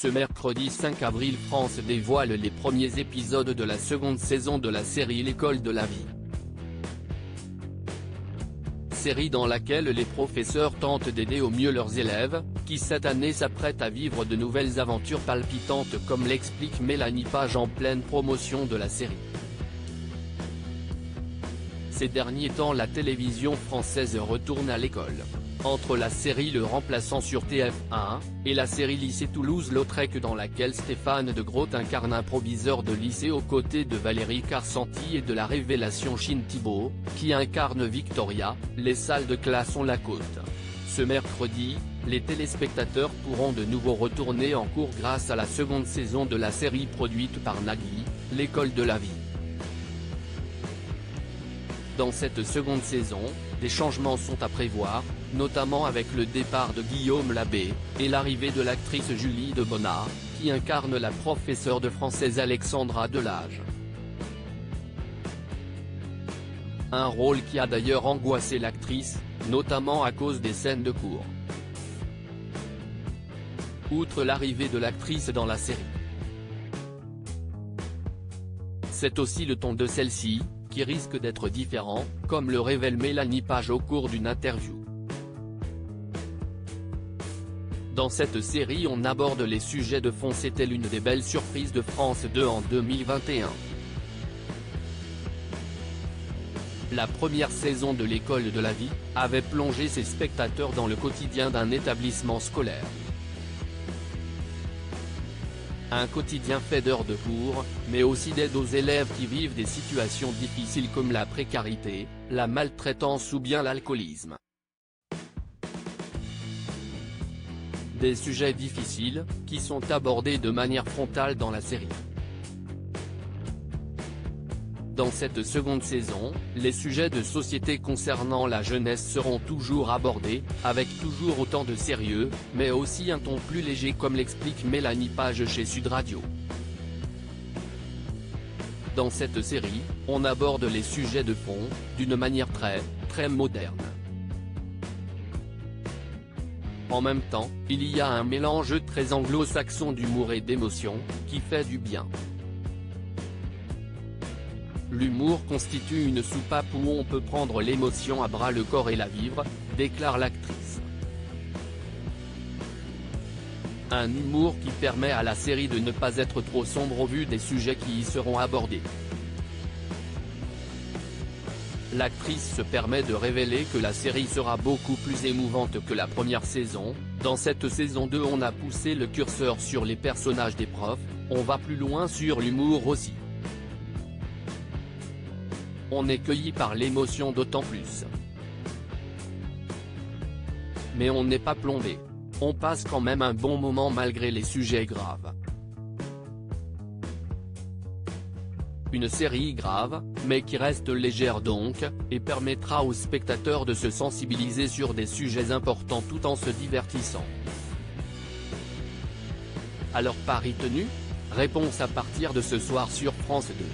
Ce mercredi 5 avril, France dévoile les premiers épisodes de la seconde saison de la série L'école de la vie. Série dans laquelle les professeurs tentent d'aider au mieux leurs élèves, qui cette année s'apprêtent à vivre de nouvelles aventures palpitantes comme l'explique Mélanie Page en pleine promotion de la série. Ces derniers temps, la télévision française retourne à l'école. Entre la série Le Remplaçant sur TF1, et la série Lycée Toulouse-Lautrec dans laquelle Stéphane de Groot incarne un proviseur de lycée aux côtés de Valérie Carcenti et de la révélation Chine Thibault, qui incarne Victoria, les salles de classe ont la cote. Ce mercredi, les téléspectateurs pourront de nouveau retourner en cours grâce à la seconde saison de la série produite par Nagui, L'école de la vie. Dans cette seconde saison, des changements sont à prévoir, notamment avec le départ de Guillaume Labbé, et l'arrivée de l'actrice Julie Debonnard, qui incarne la professeure de français Alexandra Delage. Un rôle qui a d'ailleurs angoissé l'actrice, notamment à cause des scènes de cours. Outre l'arrivée de l'actrice dans la série, c'est aussi le ton de celle-ci, qui risque d'être différent, comme le révèle Mélanie Page au cours d'une interview. Dans cette série on aborde les sujets de fond. C'était l'une des belles surprises de France 2 en 2021. La première saison de L'école de la vie, avait plongé ses spectateurs dans le quotidien d'un établissement scolaire. Un quotidien fait d'heures de cours, mais aussi d'aide aux élèves qui vivent des situations difficiles comme la précarité, la maltraitance ou bien l'alcoolisme. Des sujets difficiles, qui sont abordés de manière frontale dans la série. Dans cette seconde saison, les sujets de société concernant la jeunesse seront toujours abordés, avec toujours autant de sérieux, mais aussi un ton plus léger comme l'explique Mélanie Page chez Sud Radio. Dans cette série, on aborde les sujets de fond, d'une manière très moderne. En même temps, il y a un mélange très anglo-saxon d'humour et d'émotion, qui fait du bien. L'humour constitue une soupape où on peut prendre l'émotion à bras le corps et la vivre, déclare l'actrice. Un humour qui permet à la série de ne pas être trop sombre au vu des sujets qui y seront abordés. L'actrice se permet de révéler que la série sera beaucoup plus émouvante que la première saison. Dans cette saison 2 on a poussé le curseur sur les personnages des profs, on va plus loin sur l'humour aussi. On est cueilli par l'émotion d'autant plus. Mais on n'est pas plombé. On passe quand même un bon moment malgré les sujets graves. Une série grave, mais qui reste légère donc, et permettra aux spectateurs de se sensibiliser sur des sujets importants tout en se divertissant. Alors pari tenu ? Réponse à partir de ce soir sur France 2.